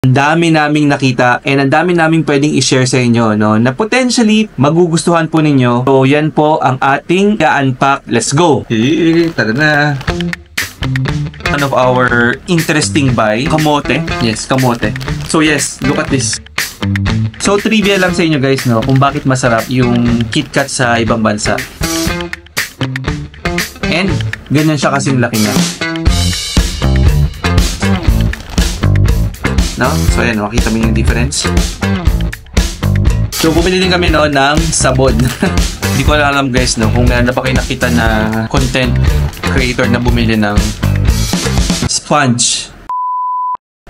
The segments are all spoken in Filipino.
Ang dami naming nakita and ang dami naming pwedeng i-share sa inyo, no, na potentially magugustuhan po ninyo. So yan po ang ating i-unpack. Let's go! Tara na! One of our interesting buy, kamote. Yes, kamote. So yes, look at this. So trivia lang sa inyo guys, no, kung bakit masarap yung KitKat sa ibang bansa. And ganyan siya kasing laki niya. No? So ayan, makita mo yung difference. So bumili din kami noon ng sabon. Hindi ko alam guys, no, kung meron na pa kayo nakita na content creator na bumili ng sponge.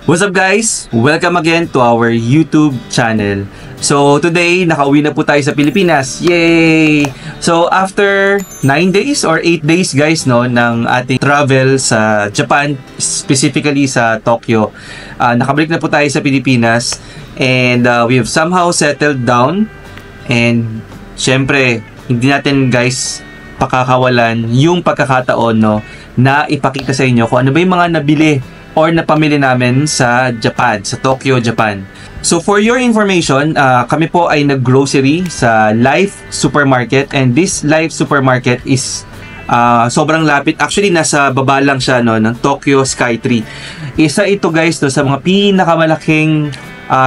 What's up guys? Welcome again to our YouTube channel. So today, nakauwi na po tayo sa Pilipinas. Yay! So after 9 days or 8 days guys, no, ng ating travel sa Japan, specifically sa Tokyo, nakabalik na po tayo sa Pilipinas and we have somehow settled down. And syempre, hindi natin guys pakakawalan yung pagkakataon, no, na ipakita sa inyo kung ano ba yung mga nabili or napamili namin sa Japan, sa Tokyo, Japan. So for your information, kami po ay nag-grocery sa Life Supermarket, and this Life Supermarket is sobrang lapit. Actually, nasa baba lang siya, no, ng Tokyo Skytree. Isa ito guys, no, sa mga pinakamalaking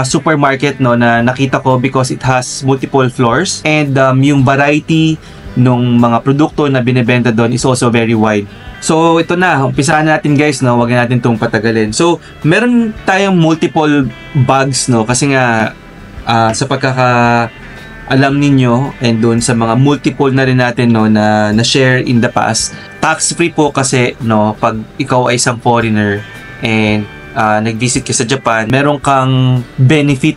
supermarket, no, na nakita ko because it has multiple floors and yung variety nung mga produkto na binebenta doon is also very wide. So ito na, umpisahan natin guys, no, wag natin itong patagalin. So meron tayong multiple bags, no, kasi nga sa pagkakaalam ninyo and doon sa mga multiple na rin natin, no, na share in the past, tax free po kasi, no, pag ikaw ay isang foreigner and nag-visit ka sa Japan, meron kang benefit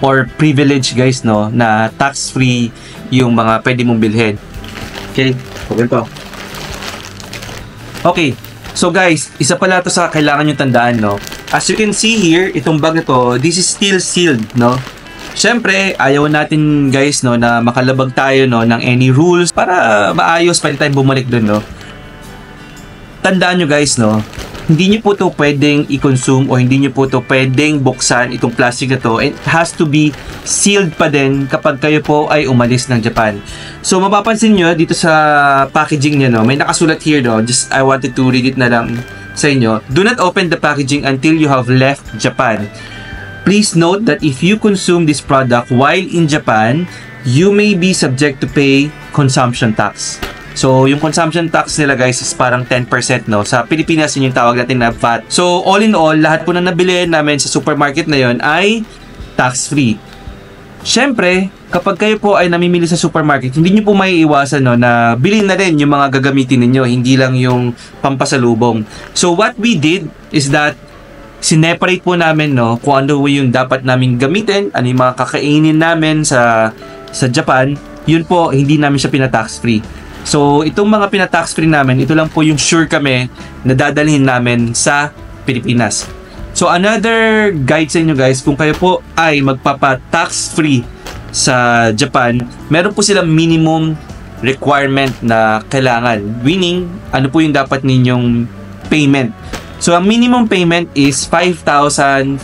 or privilege guys, no, na tax free yung mga pwede mong bilhin. Okay, okay po. Okay, so guys, isa pala to sa kailangan nyo tandaan, no. As you can see here, itong bag na to, this is still sealed, no. Siyempre, ayaw natin guys, no, na makalabag tayo, no, ng any rules para maayos pa rin tayo bumalik dun, no. Tandaan nyo guys, no, hindi nyo po to pwedeng i-consume o hindi nyo po to pwedeng buksan itong plastic na to. It has to be sealed pa din kapag kayo po ay umalis ng Japan. So mapapansin nyo dito sa packaging niya, no, may nakasulat here, no, just I wanted to read it na lang sa inyo. Do not open the packaging until you have left Japan. Please note that if you consume this product while in Japan, you may be subject to pay consumption tax. So, yung consumption tax nila guys is parang 10%, no? Sa Pilipinas, yun yung tawag natin na VAT. So, all in all, lahat po na nabili namin sa supermarket na yun ay tax-free. Siyempre, kapag kayo po ay namimili sa supermarket, hindi nyo po maiiwasan, no, na bilhin na rin yung mga gagamitin ninyo, hindi lang yung pampasalubong. So, what we did is that sineparate po namin, no, kung ano yung dapat namin gamitin, ano yung mga kakainin namin sa Japan, yun po, hindi namin siya pinatax free. So, itong mga pinatax free namin, ito lang po yung sure kami na dadalhin namin sa Pilipinas. So, another guide sa inyo guys, kung kayo po ay magpapa-tax free sa Japan, meron po silang minimum requirement na kailangan. Meaning, ano po yung dapat ninyong payment. So, ang minimum payment is 5,500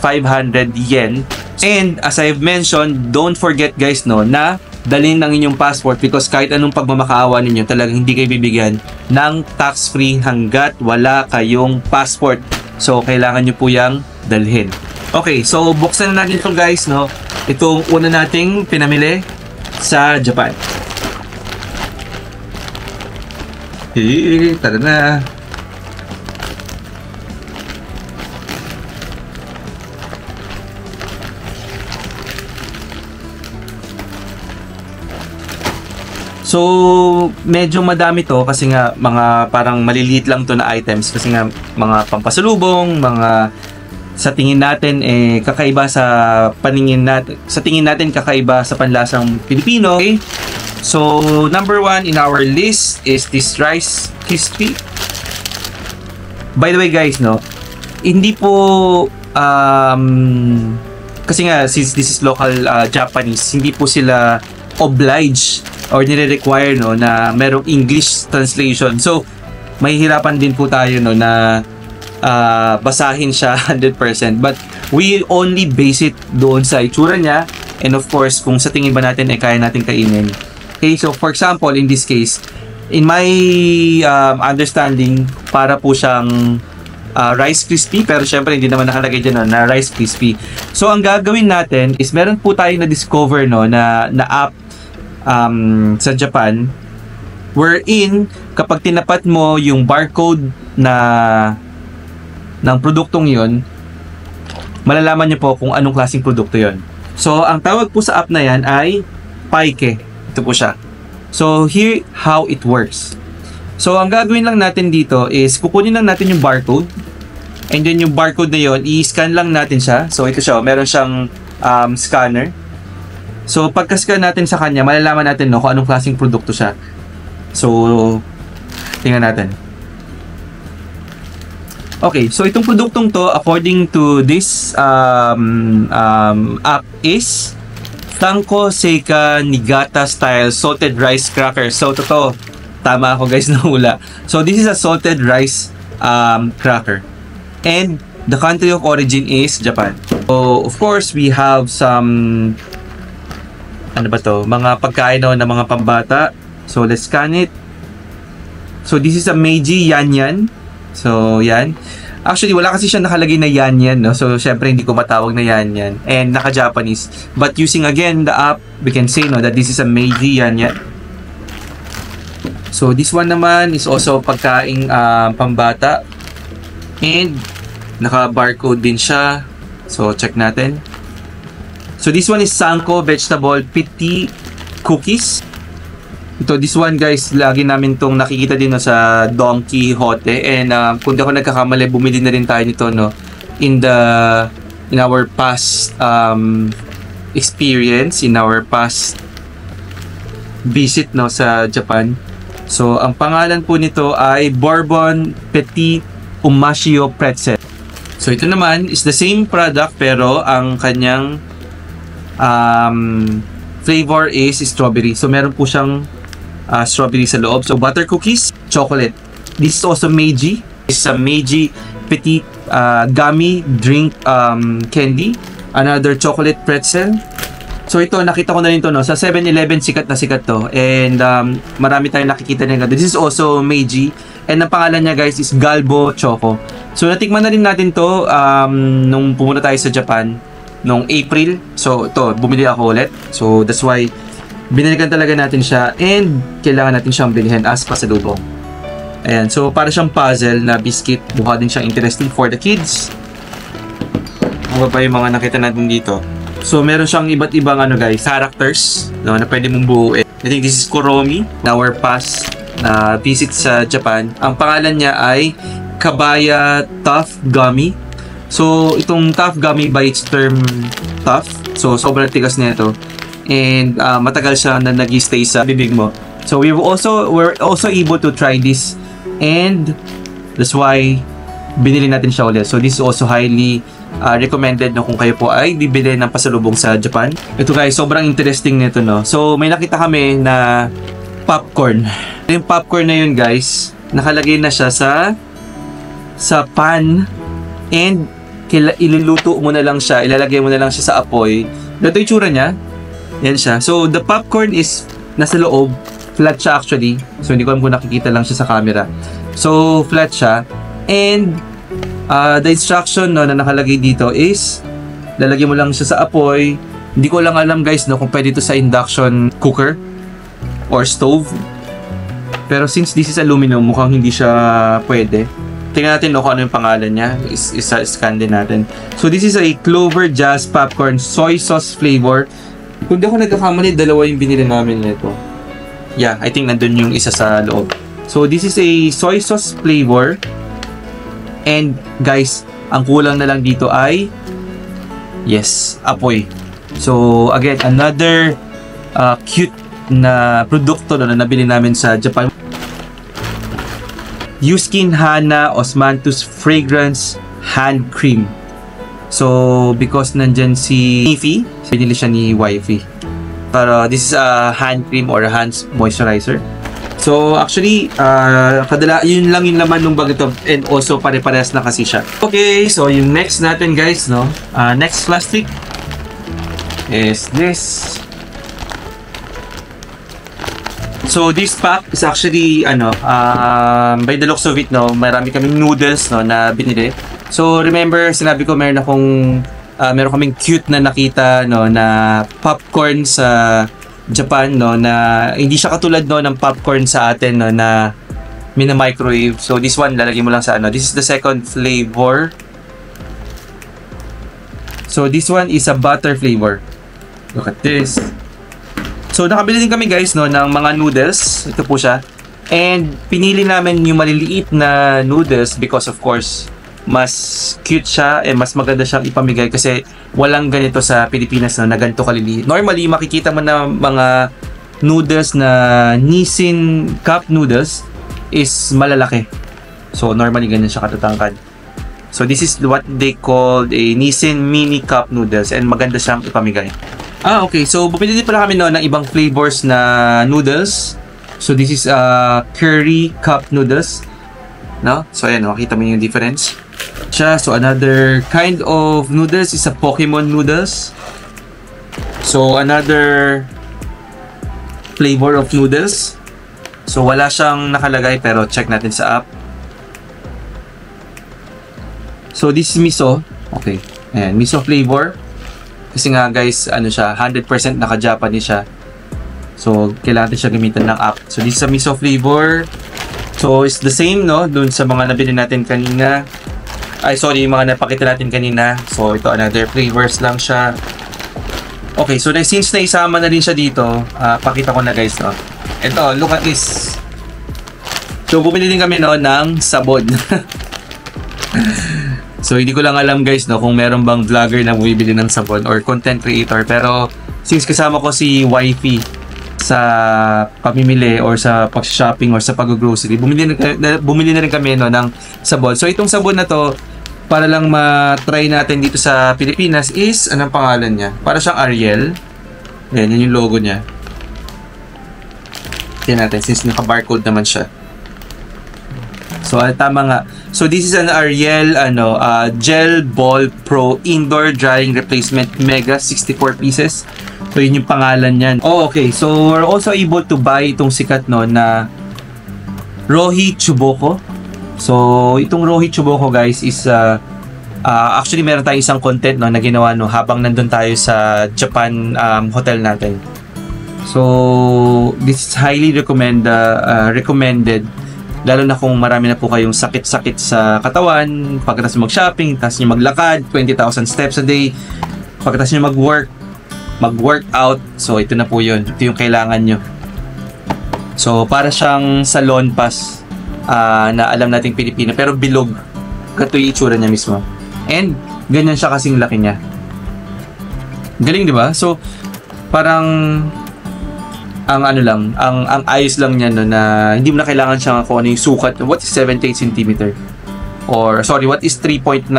yen. And, as I've mentioned, don't forget guys, no, na dalhin ng inyong passport because kahit anong pagmamakaawa ninyo, talagang hindi kayo bibigyan ng tax-free hanggat wala kayong passport. So, kailangan nyo po yung dalhin. Okay, so buksan na natin ito guys, no. Itong una nating pinamili sa Japan. Tara na. So, medyo madami to kasi nga mga parang maliliit lang to na items kasi nga mga pampasalubong, mga sa tingin natin kakaiba sa paningin natin. Sa tingin natin kakaiba sa panlasang Pilipino. Okay? So, number 1 in our list is this Rice Krispie. By the way guys, no, hindi po kasi nga since this is local Japanese, hindi po sila obliged or nire-require, no, na merong English translation. So, mahihirapan din po tayo, no, na basahin siya 100%. But we only base it doon sa itsura niya, and of course, kung sa tingin ba natin ay kaya natin kainin. Okay, so for example, in this case, in my understanding, para po siyang Rice Krispie, pero syempre hindi naman nakalagay dyan na Rice Krispie. So ang gagawin natin is meron po tayong na-discover na app sa Japan, wherein kapag tinapat mo yung barcode ng produktong yon, malalaman niyo po kung anong klaseng produkto yon. So ang tawag po sa app na yan ay Paike. Ito po siya. So here how it works. So, ang gagawin lang natin dito is kukunin lang natin yung barcode. And then yung barcode na yon, i-scan lang natin siya. So, ito siya. Meron siyang scanner. So, pagka-scan natin sa kanya, malalaman natin kung anong klaseng produkto siya. So, tingnan natin. Okay. So, itong produktong to, according to this app is Tanko Seika Niigata Style Salted Rice Cracker. So, totoo. Tama ako guys, nahula. So this is a salted rice cracker. And the country of origin is Japan. So of course, we have some mga pagkain na mga pambata. So let's scan it. So this is a Meiji Yan. So yan. Actually, wala kasi siya nakalagay na Yan, no? So syempre hindi ko matawag na Yan. And naka-Japanese. But using again the app, we can say that this is a Meiji Yan. So this one naman is also pagkaing pambata, and naka-barcode din siya. So check natin. So this one is Sanko Vegetable Pitti Cookies. This one guys, lagi namin tong nakikita din sa Don Quijote, and kung di ako nagkakamali, bumili na rin tayo nito in our past experience, in our past visit sa Japan. So, ang pangalan po nito ay Bourbon Petit Umashio Pretzel. So, ito naman is the same product, pero ang kanyang flavor is strawberry. So, meron po siyang strawberry sa loob. So, butter cookies, chocolate. This is also Meiji. This is a Meiji Petit Gummy Drink Candy. Another chocolate pretzel. So ito, nakita ko na rin to sa 7-Eleven, sikat na sikat to. And marami tayong nakikita nito. This is also Meiji. And ang pangalan niya guys is Galbo Choco. So natikman na rin natin to nung pumunta tayo sa Japan nung April. So ito, bumili ako ulit. So that's why binalikan talaga natin siya, and kailangan natin siyang bilhin as pasalubong. Ayan, so para siyang puzzle na biscuit. Mukha din siyang interesting for the kids. Ano ba yung mga nakita natin dito? So, meron siyang iba't ibang characters na pwede mong buuin. I think this is Kuromi, na our past visit sa Japan. Ang pangalan niya ay Kabaya Tough Gummy. So, itong Tough Gummy by its term tough. So, sobrang tigas na ito. And matagal siya na nag-stay sa bibig mo. So, we're also able to try this. And that's why binili natin siya ulit. So, this is also highly recommended kung kayo po ay bibili ng pasalubong sa Japan. Ito guys, sobrang interesting nito So may nakita kami na popcorn. Yung popcorn na yun guys, nakalagay na siya sa pan, and iluluto mo na lang siya, ilalagay mo na lang siya sa apoy. Ito yung tsura niya. Yan siya. So the popcorn is nasa loob, flat siya actually. So hindi ko alam kung nakikita lang siya sa camera. So flat siya, and the instruction na nakalagay dito is lalagyan mo lang siya sa apoy. Hindi ko lang alam guys kung pwede ito sa induction cooker or stove. Pero since this is aluminum, mukhang hindi siya pwede. Tingnan natin kung ano yung pangalan niya. Isa-scan din natin. So this is a Clover Jazz Popcorn Soy Sauce Flavor. Kung di ako nagkakamali, dalawa yung binili namin nito. Yeah, I think nandun yung isa sa loob. So this is a soy sauce flavor. And guys, ang kulang na lang dito ay apoy. So again, another cute na produkto na nabili namin sa Japan. Yuskin Hana Osmanthus Fragrance Hand Cream. So because nandyan si Nifi, binili siya ni Wifey. Pero this is a hand cream or a hand moisturizer. So actually, yun lang yung laman ng bag ito, and also pare-parehas na kasi siya. Okay, so yung next natin guys, no? Next plastic is this. So this pack is actually by the looks of it, no, marami kaming noodles, no, na binili. So remember, sinabi ko meron kaming cute na nakita, no, na popcorn sa Japan, no, na hindi siya katulad, no, ng popcorn sa atin, no, na mina-microwave. So this one lalagay mo lang sa this is the second flavor. So this one is a butter flavor. Look at this. So nakabili din kami guys, no, ng mga noodles. Ito po siya. And pinili namin yung maliliit na noodles because of course mas cute siya and mas maganda siyang ipamigay kasi walang ganito sa Pilipinas, no, na ganito kaliliit. Normally makikita mo na mga noodles na Nissin cup noodles is malalaki. So normally ganyan siya katatangkad. So this is what they called a Nissin mini cup noodles and maganda siyang ipamigay. Okay. So, bumili din pala kami, no, ng ibang flavors na noodles. So, this is curry cup noodles. No? So, ayan, makita mo yung difference. So, another kind of noodles is a Pokemon noodles. So, another flavor of noodles. So, wala siyang nakalagay pero check natin sa app. So, this is miso. Okay. Ayan, miso flavor. Kasi nga guys, 100% naka-Japanese siya. So, kailangan siya gamitin ng app. So, this is a miso flavor. So, it's the same, no, dun sa mga nabili natin kanina. Sorry, yung mga napakita natin kanina. So, ito, another flavors lang siya. Okay, so since naisama na rin siya dito, pakita ko na guys, no. Ito, look at this. So, bumili din kami, no, ng sabon. So, hindi ko lang alam guys, no, kung meron bang vlogger na bumibili ng sabon or content creator. Pero, since kasama ko si Wifey sa pamimili or sa pag-shopping or sa pag-grocery, bumili na rin kami, no, ng sabon. So, itong sabon na to, para lang ma-try natin dito sa Pilipinas is, anong pangalan niya? Para siyang Ariel. Yan yung logo niya. Tingnan natin, since naka-barcode naman siya. So, tama nga. So, this is an Ariel Gel Ball Pro Indoor Drying Replacement Mega 64 pieces. So, yun yung pangalan niyan. Okay. So, we're also able to buy itong sikat, no, na Rohi Chuboko. So, itong Rohi Chuboko, guys, is actually meron tayong isang content, no, na ginawa, no, habang nandun tayo sa Japan hotel natin. So, this is highly recommended. Lalo na kung marami na po kayong sakit-sakit sa katawan, pagkatapos mag-shopping, tapos nyo maglakad, 20,000 steps a day, pagkatapos nyo mag-workout, so ito na po yun. Ito yung kailangan nyo. So, para siyang salon pass na alam nating Pilipino, pero bilog. Ganito yung itsura niya mismo. And, ganyan siya kasing laki niya. Galing, di ba? So, parang ang ayos lang niya, no, na hindi mo na kailangan siya kung ano yung sukat. What is 78 cm? Or, sorry, what is 3.9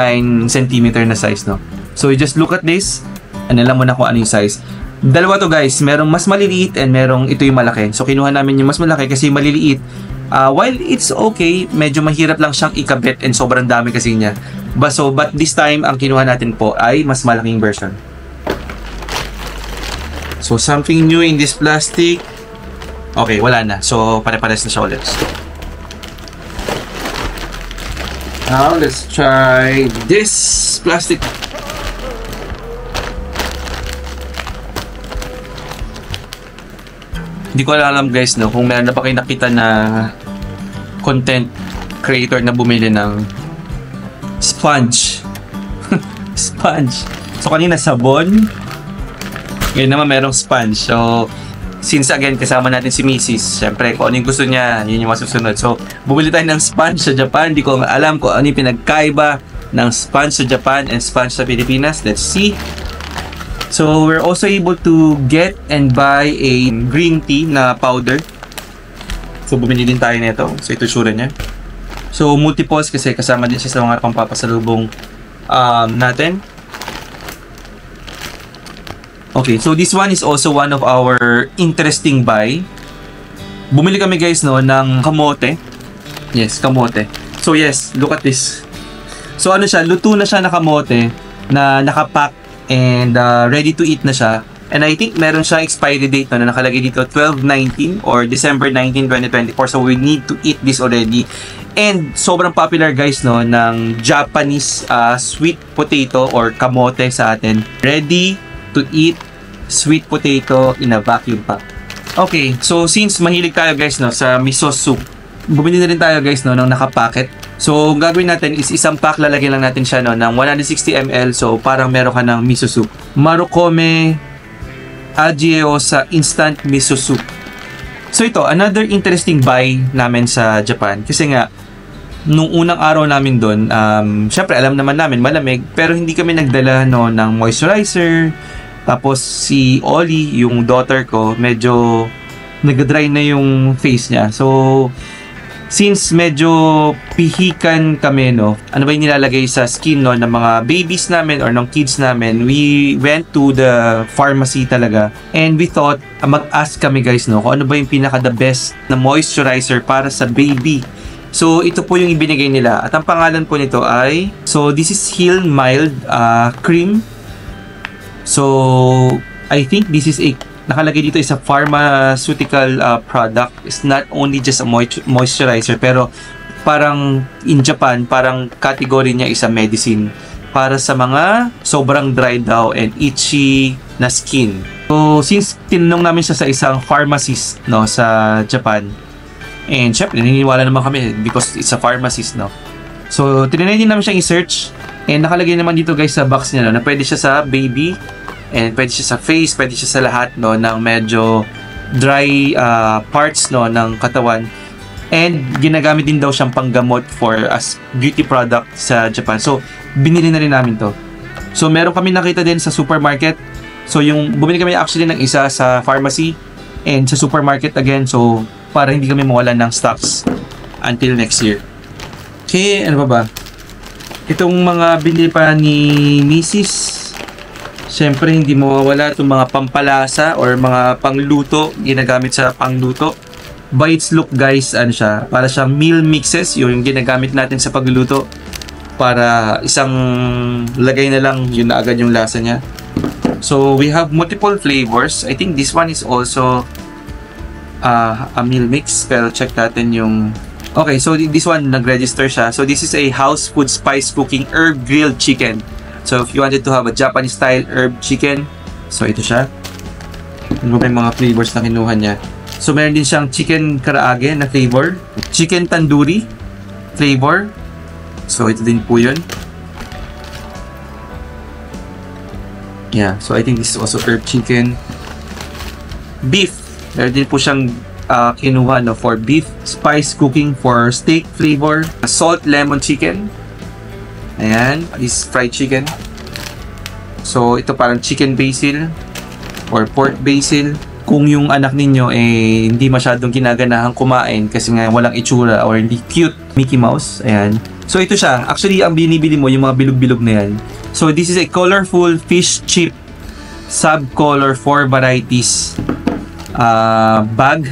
cm na size, no? So, you just look at this, and alam mo na kung ano yung size. Dalawa to guys, merong mas maliliit and merong ito yung malaki. So, kinuha namin yung mas malaki kasi yung maliliit, while it's okay, medyo mahirap lang siyang ikabit and sobrang dami kasi niya. But this time, ang kinuha natin po ay mas malaking version. So, something new in this plastic. Okay, wala na. So, pare-pares na siya ulit. Now, let's try this plastic. Hindi ko alam guys, no, kung meron na pa kayo nakita na content creator na bumili ng sponge. Sponge. So, kanina sabon. Ngayon naman merong sponge. So, since again, kasama natin si Mrs. Siyempre, kung ano yung gusto niya, yun yung masusunod. So, bumili tayo ng sponge sa Japan. Hindi ko alam kung ano yung pinagkaiba ng sponge sa Japan and sponge sa Pilipinas. Let's see. So, we're also able to get and buy a green tea na powder. So, bumili din tayo nito. So, ito sura niya. So, multiples kasi kasama din siya sa mga pampapasalubong natin. Okay, so this one is also one of our interesting buy. bumili kami guys no ng kamote. Yes, kamote. So yes, look at this. So ano siya, luto na siya na kamote na nakapack and ready to eat na siya. And I think meron siyang expiry date na nakalagay dito 12/19 or December 19, 2024. So we need to eat this already. And sobrang popular guys no ng Japanese sweet potato or kamote sa atin. Ready to eat sweet potato in a vacuum pack. Okay, so since mahilig tayo guys no sa miso soup, bumili na rin tayo guys no ng nakapacket. So gagawin natin is isang pack, lalagyan lang natin siya no ng 160 ml. So parang meron ka ng miso soup. Marukome Ajio sa instant miso soup. So ito, another interesting buy namin sa Japan. Kasi nga, nung unang araw namin doon, syempre alam naman namin malamig, pero hindi kami nagdala no, ng moisturizer. Tapos si Ollie, yung daughter ko, medyo nag-dry na yung face niya. So, since medyo pihikan kami, no, ano ba yung nilalagay sa skin no, ng mga babies namin or ng kids namin, we went to the pharmacy talaga. And we thought, mag-ask kami guys, no, kung ano ba yung pinaka-the best na moisturizer para sa baby. So, ito po yung ibinigay nila. At ang pangalan po nito ay, so this is Heal Mild Cream. So, I think this is a nakalagay dito is a pharmaceutical product. It's not only just a moisturizer, pero parang in Japan, parang category niya is a medicine para sa mga sobrang dry daw and itchy na skin. So, since tinanong namin siya sa isang pharmacist no, sa Japan, and syempre, naniniwala naman kami because it's a pharmacist, no? So, tinanay din namin siyang i-search and nakalagay naman dito guys sa box niya no, na pwede siya sa baby, and pwede siya sa face, pwede siya sa lahat no ng medyo dry parts no ng katawan. And ginagamit din daw siyang panggamot for as beauty product sa Japan. So binili na rin namin to. So meron kami nakita din sa supermarket. So yung bumili kami actually ng isa sa pharmacy and sa supermarket again. So para hindi kami mawalan ng stocks until next year. Okay, ano ba? Itong mga binili pa ni Mrs. Siyempre, hindi mawawala itong mga pampalasa or mga pangluto, ginagamit sa pangluto. By its look guys, ano siya, para siyang meal mixes, yung ginagamit natin sa pagluluto. Para isang lagay na lang, yun na agad yung lasa niya. So, we have multiple flavors. I think this one is also a meal mix. Pero check natin yung... Okay, so this one, nag-register siya. So, this is a house food spice cooking herb grilled chicken. So, if you wanted to have a Japanese-style herb chicken, so ito siya. Ano ba yung mga flavors na kinuha niya? So, meron din siyang chicken karaage na flavor. Chicken tandoori flavor. So, ito din po yun. Yeah, so I think this is also herb chicken. Beef. Meron din po siyang kinuha no, for beef spice cooking for steak flavor. Salt lemon chicken. Ayan, is fried chicken. So, ito parang chicken basil or pork basil. Kung yung anak ninyo hindi masyadong ginaganahan kumain kasi nga walang itsura or hindi cute, Mickey Mouse. Ayan. So, ito siya. Actually, ang binibili mo, yung mga bilog-bilog na yan. So, this is a colorful fish chip sub-color 4 varieties bag.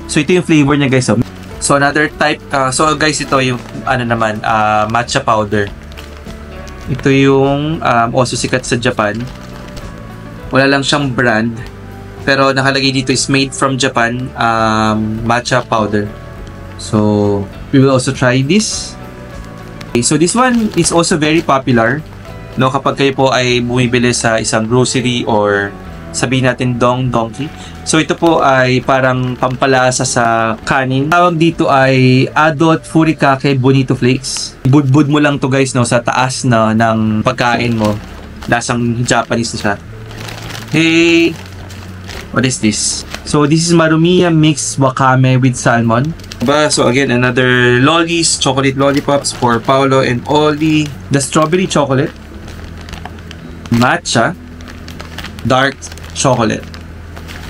So, ito yung flavor niya, guys. So, another type. So, guys, ito yung matcha powder. Ito yung also sikat sa Japan. Wala lang siyang brand. Pero nakalagay dito is made from Japan matcha powder. So, we will also try this. Okay, so, this one is also very popular. No, kapag kayo po ay bumibili sa isang grocery or sabihin natin donkey. So, ito po ay parang pampalasa sa kanin. Tawag dito ay Adot Furikake Bonito Flakes. Budbud mo lang to guys no, sa taas na ng pagkain mo. Lasang Japanese na siya. Hey! What is this? So, this is Marumiya mixed wakame with salmon. So, again, another lollies, chocolate lollipops for Paolo and Ollie. The strawberry chocolate. Matcha. Dark chocolate.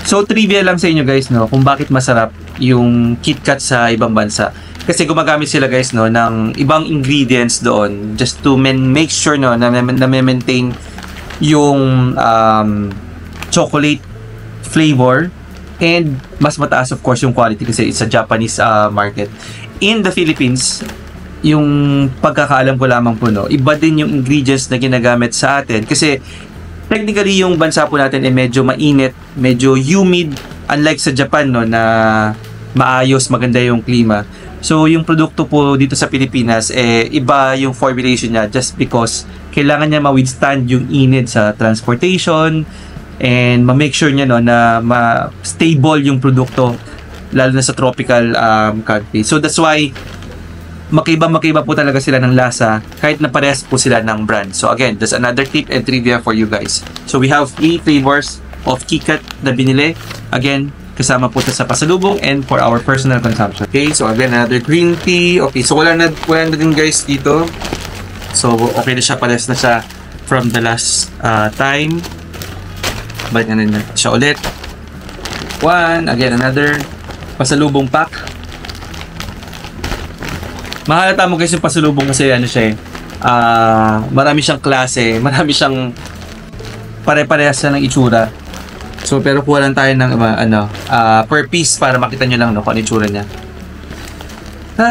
So, trivia lang sa inyo guys, no, kung bakit masarap yung KitKat sa ibang bansa. Kasi gumagamit sila guys, no, ng ibang ingredients doon just to make sure, no, na maintain yung chocolate flavor And mas mataas of course yung quality kasi it's a Japanese market. In the Philippines, yung pagkakaalam ko lamang po, no, iba din yung ingredients na ginagamit sa atin kasi technically yung bansa po natin ay medyo mainit, medyo humid, unlike sa Japan, no, na maayos, maganda yung klima. So yung produkto po dito sa Pilipinas iba yung formulation niya just because kailangan niya ma-withstand yung init sa transportation and ma-make sure niya, no, na stable yung produkto lalo na sa tropical country. So that's why magkaiba po talaga sila ng lasa kahit na parehas po sila ng brand. So again, that's another tip and trivia for you guys. So we have 3 flavors of KitKat na binili. Again, kasama po ito sa pasalubong and for our personal consumption. Okay, so again, another green tea. Okay, so wala na din guys dito. So okay na siya, pares na siya from the last time. Balik na siya ulit. Again, another pasalubong pack. Mahalata mo guys yung pasalubong kasi ano siya marami siyang klase, marami siyang pare-parehas siya ng itsura. So pero kuha lang tayo ng per piece para makita nyo lang, no, kung ano itsura niya.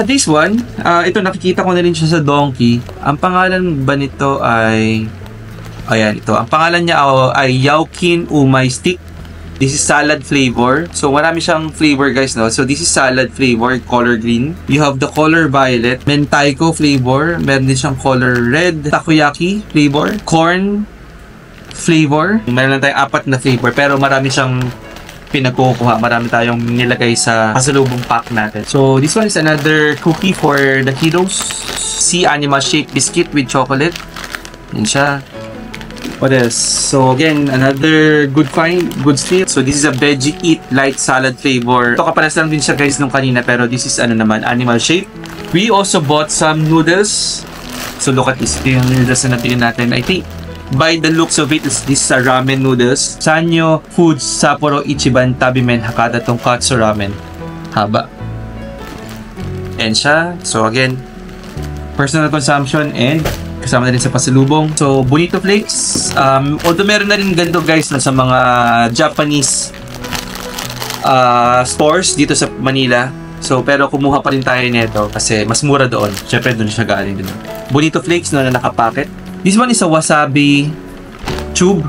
This one, ito nakikita ko na rin siya sa Donkey. Ang pangalan ba nito ay ayan, ito. Ang pangalan niya ay Yaukin Umai Stick. This is salad flavor. So, marami siyang flavor guys, no? So, this is salad flavor, color green. You have the color violet, mentaiko flavor. Meron din siyang color red, takoyaki flavor, corn flavor. Meron lang tayong 4 na flavor, pero marami siyang pinagkukuha. Marami tayong nilagay sa pasalubong pack natin. So, this one is another cookie for the kiddos. Sea animal shaped biscuit with chocolate. Yan siya. What else? So again, another good find, good steal. So this is a Veggie Eat Light Salad flavor. Ito kapalas lang din siya guys nung kanina, pero this is animal shape. We also bought some noodles. So look at this, yung noodles na natin natin. I think by the looks of it, this is a ramen noodles. Sanyo Foods Sapporo Ichiban Tabimen Hakata Tonkatsu Ramen. Haba. And siya. So again, personal consumption and kasama na rin sa pasalubong. So, Bonito Flakes. Although meron na rin ganito guys na sa mga Japanese stores dito sa Manila. So, pero kumuha pa rin tayo nito kasi mas mura doon. Siyempre, doon siya galing din. Bonito Flakes na nakapacket. This one is a wasabi tube.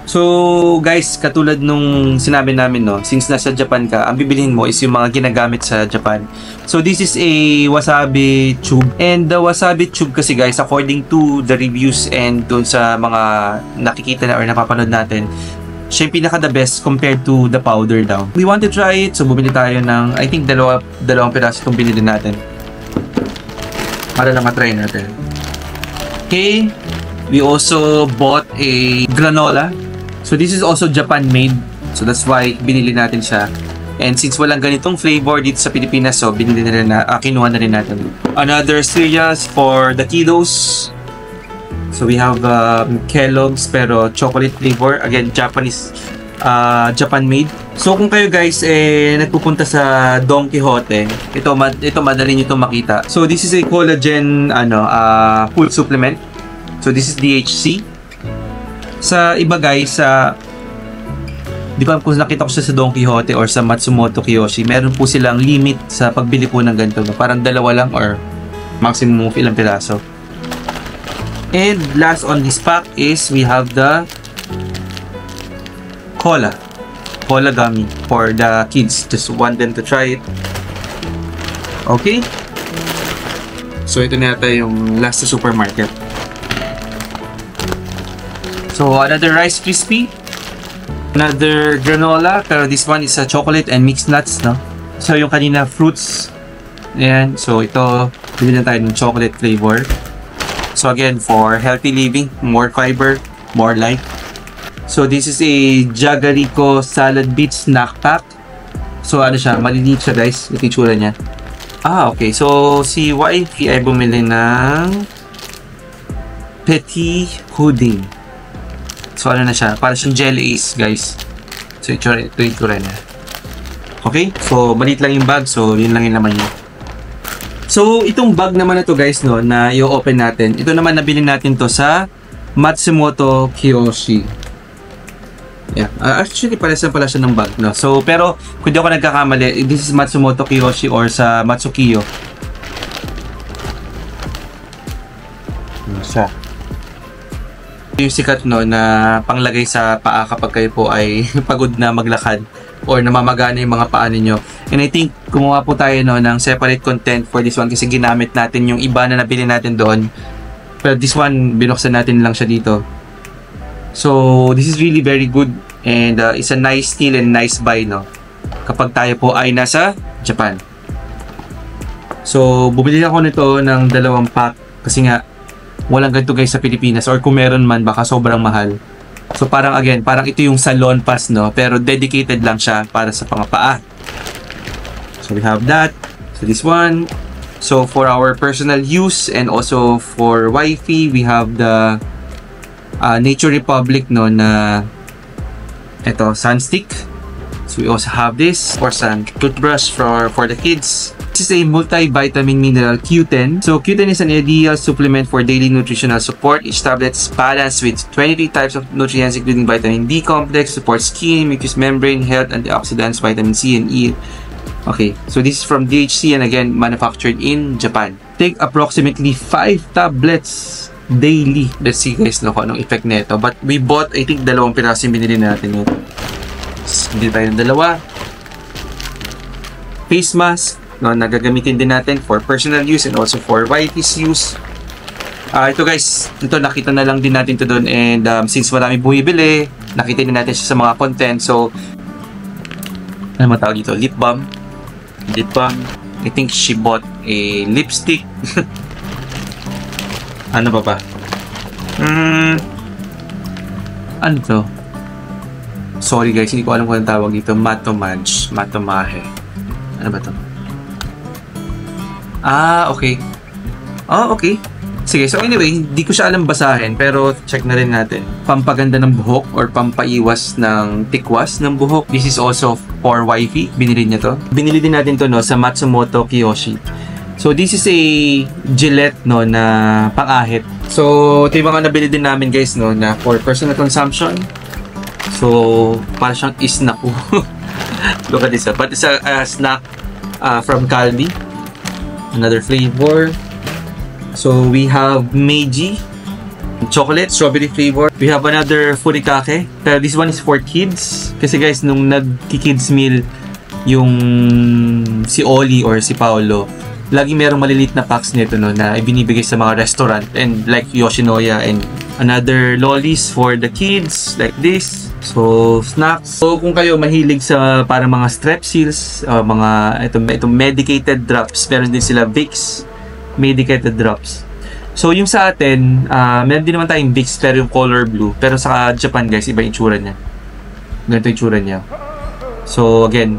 So, guys, katulad nung sinabi namin, no, since nasa Japan ka, ang bibilhin mo is yung mga ginagamit sa Japan. So, this is a wasabi tube. And the wasabi tube kasi, guys, according to the reviews and dun sa mga nakikita na or napapanood natin, siya yung pinaka the best compared to the powder daw. We want to try it, so bumili tayo ng, I think, dalawang piraso itong binili natin. Para lang matry natin. Okay, we also bought a granola. So this is also Japan made. So that's why binili natin siya. And since walang ganitong flavor dito sa Pilipinas, so binili na rin kinuha na rin natin. Another cereals for the kiddos. So we have Kellogg's pero chocolate flavor. Again, Japanese, Japan made. So kung kayo guys nagpupunta sa Don Quijote, ito madali niyo itong makita. So this is a collagen food supplement. So this is DHC. Sa iba guys, di ba kung nakita ko siya sa Don Quijote or sa Matsumoto Kiyoshi, meron po silang limit sa pagbili po ng ganito. Parang 2 lang or maximum of ilang piraso. And last on this pack is we have the cola gummy for the kids. Just want them to try it. Okay? So ito na yata yung last sa supermarket. So another Rice Krispie, another granola, pero this one is a chocolate and mixed nuts, no? So yung kanina fruits, ayan. So ito, bili na tayo ng chocolate flavor. So again, for healthy living, more fiber, more life. So this is a Jagariko Salad Beet Snack Pack. So ano siya, maliliit siya guys, ito yung tsura niya. Okay. So si YP ay bumili ng Petit Pudding. So ano na siya, para siyang jelly ace guys. So ito yung tsura niya. Okay, so maliit lang yung bag, so yun lang yung laman niya. So itong bag naman na to guys, no, na i-open natin. Ito naman nabili natin to sa Matsumoto Kiyoshi. Yeah. Actually, pares na pala siya ng bag, no? So, pero, kung di ako nagkakamali, this is Matsumoto Kiyoshi or sa Matsukiyo. Ano siya? Yung sikat, no, na panglagay sa paa kapag kayo po ay pagod na maglakad or namamagana yung mga paa ninyo. And I think, gumawa po tayo, no, ng separate content for this one kasi ginamit natin yung iba na nabili natin doon. Pero this one, binuksan natin lang siya dito. So, this is really very good and it's a nice steal and nice buy, no? Kapag tayo po ay nasa Japan. So, bumili ako nito ng 2 pack kasi nga, walang ganito guys sa Pilipinas or kung meron man, baka sobrang mahal. So, parang again, parang ito yung salon pass, no? Pero dedicated lang siya para sa pangapaa. So, we have that. So, this one. So, for our personal use and also for wifey, we have the Nature Republic, no, na ito, sun stick. So we also have this for sun toothbrush for the kids. This is a multivitamin mineral Q10. So Q10 is an ideal supplement for daily nutritional support. Each tablet is balanced with 23 types of nutrients including vitamin D complex, supports skin, mucous membrane health, antioxidants, vitamin C and E. Okay, so this is from DHC and again manufactured in Japan. Take approximately 5 tablets daily. Let's see guys, no, kung anong effect nito. But we bought, I think, 2 piraso yung binili natin yun. Hindi tayo ng 2. Face mask, no, nagagamitin din natin for personal use and also for wifey's use. Ito guys, ito nakita na lang din natin to doon and since marami bumibili, nakita din natin siya sa mga content. So, ano matawag dito? Lip balm. Lip balm. I think she bought a lipstick. Ano ba ba? Ano to? Sorry guys, hindi ko alam kung anong tawag dito. Matomage. Matomahe. Ano ba to? Okay. Okay. Sige, so anyway, hindi ko siya alam basahin, pero check na rin natin. Pampaganda ng buhok or pampaiwas ng tikwas ng buhok. This is also for wifey. Binili niya to. Binili din natin to, no, sa Matsumoto Kiyoshi. So, this is a Gillette, no, na pang-ahit. So, ito yung mga nabili din namin, guys, no, na for personal consumption. So, para siyang snack po. Look at this, but it's a snack from Calbee. Another flavor. So, we have Meiji chocolate, strawberry flavor. We have another furikake. Pero this one is for kids. Kasi, guys, nung nag-kids meal yung si Oli or si Paolo, lagi merong maliliit na packs nito, no, na ibinibigay sa mga restaurant and like Yoshinoya and another lollies for the kids like this. So, snacks. So, kung kayo mahilig sa parang mga strepsils, mga itong medicated drops, meron din sila Vicks medicated drops. So, yung sa atin, meron din naman tayong Vicks pero yung color blue. Pero sa Japan, guys, iba yung itsura niya. Ganito yung itsura niya. So, again,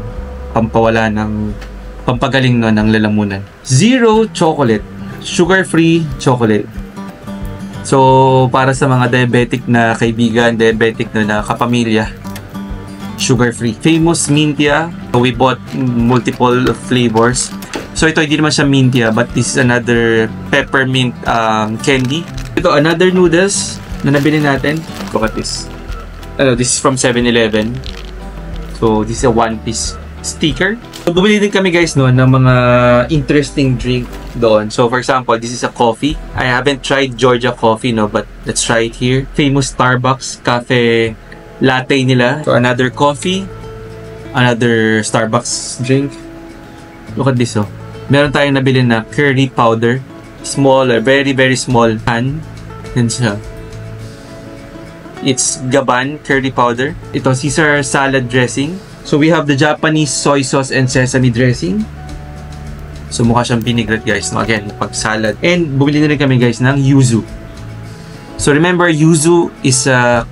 pampawala ng pampagaling, no, ng lalamunan. Zero chocolate. Sugar-free chocolate. So, para sa mga diabetic na kaibigan, diabetic na kapamilya, sugar-free. Famous Mintia. So, we bought multiple flavors. So, ito hindi naman siya Mintia, but this is another peppermint candy. Ito, another noodles na nabili natin. Look at this. This is from 7-Eleven. So, this is a one-piece sticker. So, bumili din kami guys, no, ng mga interesting drink doon. So, for example, this is a coffee. I haven't tried Georgia coffee, no, but let's try it here. Famous Starbucks cafe latte nila. So, another coffee. Another Starbucks drink. Look at this, oh. Meron tayong nabili na curry powder. Small, very, very small can. Yan siya. It's Gaban curry powder. Ito, Caesar salad dressing. So, we have the Japanese soy sauce and sesame dressing. So, mukha siyang vinaigrette, guys. No? Again, pag salad. And, bumili na rin kami, guys, ng yuzu. So, remember, yuzu is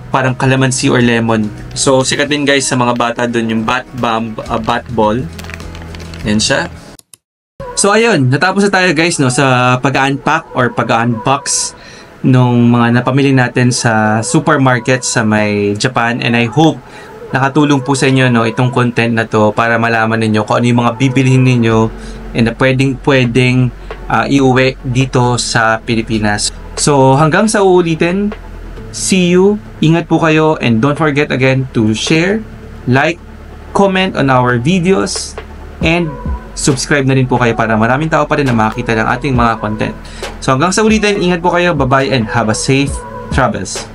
parang calamansi or lemon. So, sikat din, guys, sa mga bata doon yung bat ball. Yan siya. So, ayun. Natapos na tayo, guys, no, sa pag-unpack or pag-unbox nung mga napamili natin sa supermarket sa may Japan. And I hope nakatulong po sa inyo, no, itong content na to para malaman ninyo kung ano yung mga bibilihin ninyo and na pwedeng iuwi dito sa Pilipinas. So, hanggang sa uulitin, See you. Ingat po kayo, and don't forget again to share, like, comment on our videos, and subscribe na rin po kayo para maraming tao pa rin na makakita ng ating mga content. So hanggang sa ulitin, ingat po kayo. Bye-bye and have a safe travels.